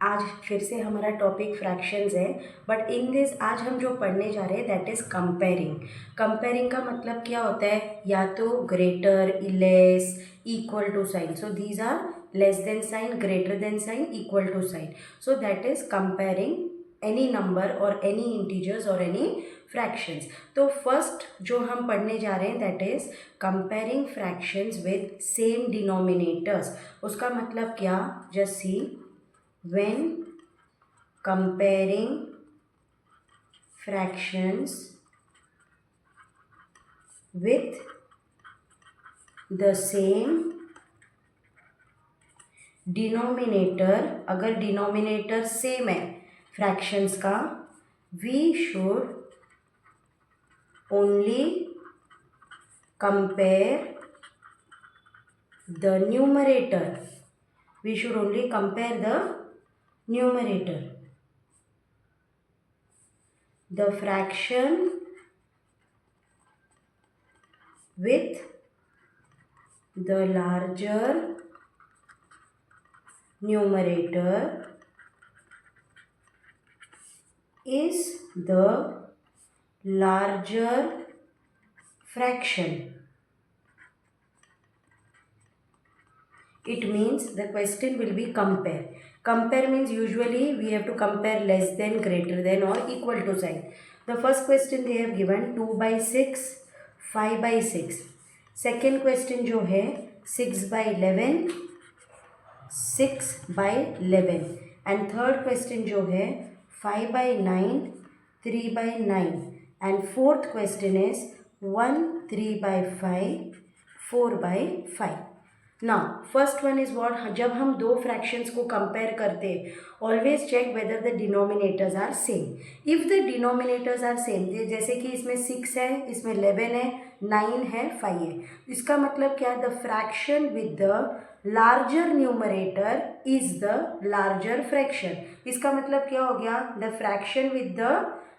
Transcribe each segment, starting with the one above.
आज फिर से हमारा टॉपिक फ्रैक्शंस है। बट इन दिस आज हम जो पढ़ने जा रहे हैं दैट इज़ कंपेयरिंग। कंपेयरिंग का मतलब क्या होता है, या तो greater, less, equal to sign. So these are less than sign, greater than sign, equal to sign. So that is comparing any number और एनी इंटीजर्स और एनी फ्रैक्शंस। तो फर्स्ट जो हम पढ़ने जा रहे हैं that is comparing fractions with same denominators. उसका मतलब क्या, just see, when comparing fractions with the same denominator, अगर डिनोमिनेटर सेम है फ्रैक्शंस का, we should only compare the numerator. We should only compare the numerator. The fraction with the larger numerator is the larger fraction. It means the question will be compare. Compare means usually we have to compare less than, greater than or equal to sign. The first question they have given 2/6, 5/6. Second question जो है 6/11, 6/11. And third question जो है 5/9, 3/9. And fourth question is 1, 3/5, 4/5. Now first one is what, जब हम दो fractions को compare करते हैं always check whether the denominators are same. If the denominators are same, जैसे कि इसमें 6 है, इसमें 11 है, 9 है, 5 है, इसका मतलब क्या, the fraction with the larger numerator is the larger fraction. इसका मतलब क्या हो गया, the fraction with the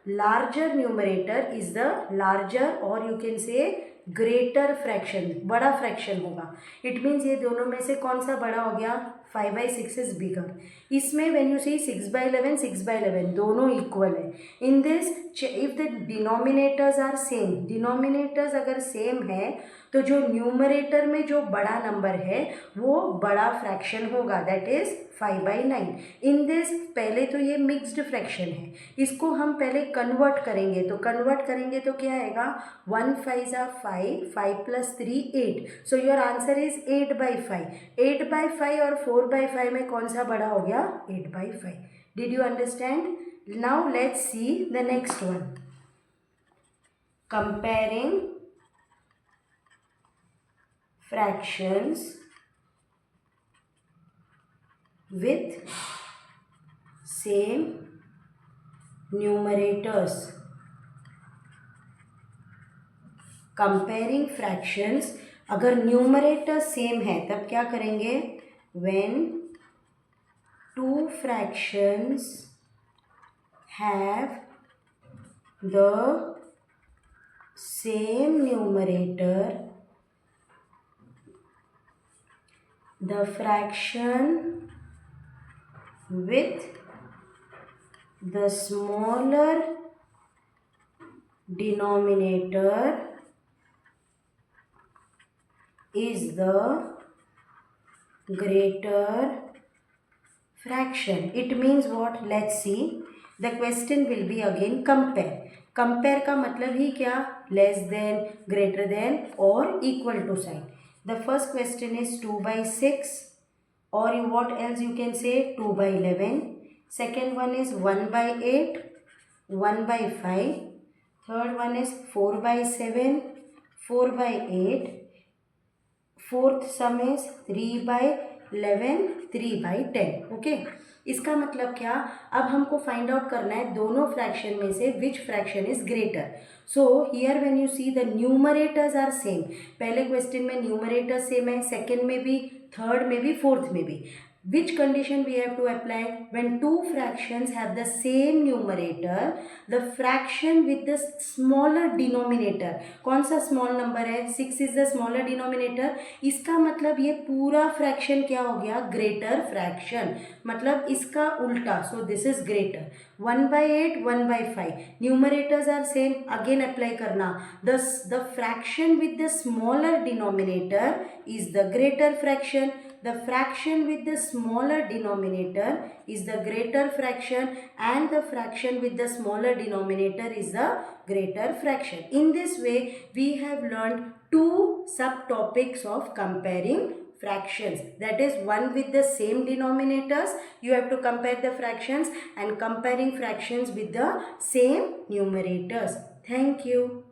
larger numerator is the larger और you can say greater fraction, बड़ा फ्रैक्शन होगा। इट मीन्स ये दोनों में से कौन सा बड़ा हो गया, 5/6 इज बिगर। इसमें व्हेन यू सी 6/11, 6/11 दोनों इक्वल है। In this if the denominators are same, denominators अगर सेम है तो जो न्यूमरेटर में जो बड़ा नंबर है वो बड़ा फ्रैक्शन होगा, दैट इज 5/9। इन दिस पहले तो ये मिक्स्ड फ्रैक्शन है, इसको हम पहले कन्वर्ट करेंगे। तो कन्वर्ट करेंगे तो क्या आएगा, 1 5 ज़ा 5, 5 + 3 8। So your answer is 8/5। 8/5 और 4/5 में कौन सा बड़ा हो गया, 8/5। Did you understand? Now let's see the next one, comparing fractions with same numerators. Comparing fractions, अगर न्यूमरेटर सेम है तब क्या करेंगे, when two fractions have the same numerator, the fraction with the smaller denominator is the greater fraction. It means what, let's see. The question will be again compare. Compare का मतलब ही क्या, less than, greater than और equal to sign. The first question is 2/6 or what else you can say 2/11. Second one is 1/8, 1/5. Third one is 4/7, 4/8. Fourth sum is 3/11, 3/10. Okay, इसका मतलब क्या, अब हमको find out करना है दोनों फ्रैक्शन में से which fraction is greater. So here when you see the numerators are same, पहले क्वेश्चन में न्यूमरेटर सेम है, सेकेंड में भी, थर्ड में भी, फोर्थ में भी, Which condition we have to apply? When two fractions have the same numerator, the fraction with the smaller denominator, कौन सा small number है? 6 is the smaller denominator. इसका मतलब ये पूरा fraction क्या हो गया? Greater fraction. मतलब इसका उल्टा. So this is greater. 1/8, 1/5. Numerators are same. Again apply करना. Thus the fraction with the smaller denominator is the greater fraction. The fraction with the smaller denominator is the greater fraction, and the fraction with the smaller denominator is the greater fraction. In this way, we have learned two subtopics of comparing fractions. That is, one with the same denominators, you have to compare the fractions, and comparing fractions with the same numerators. Thank you.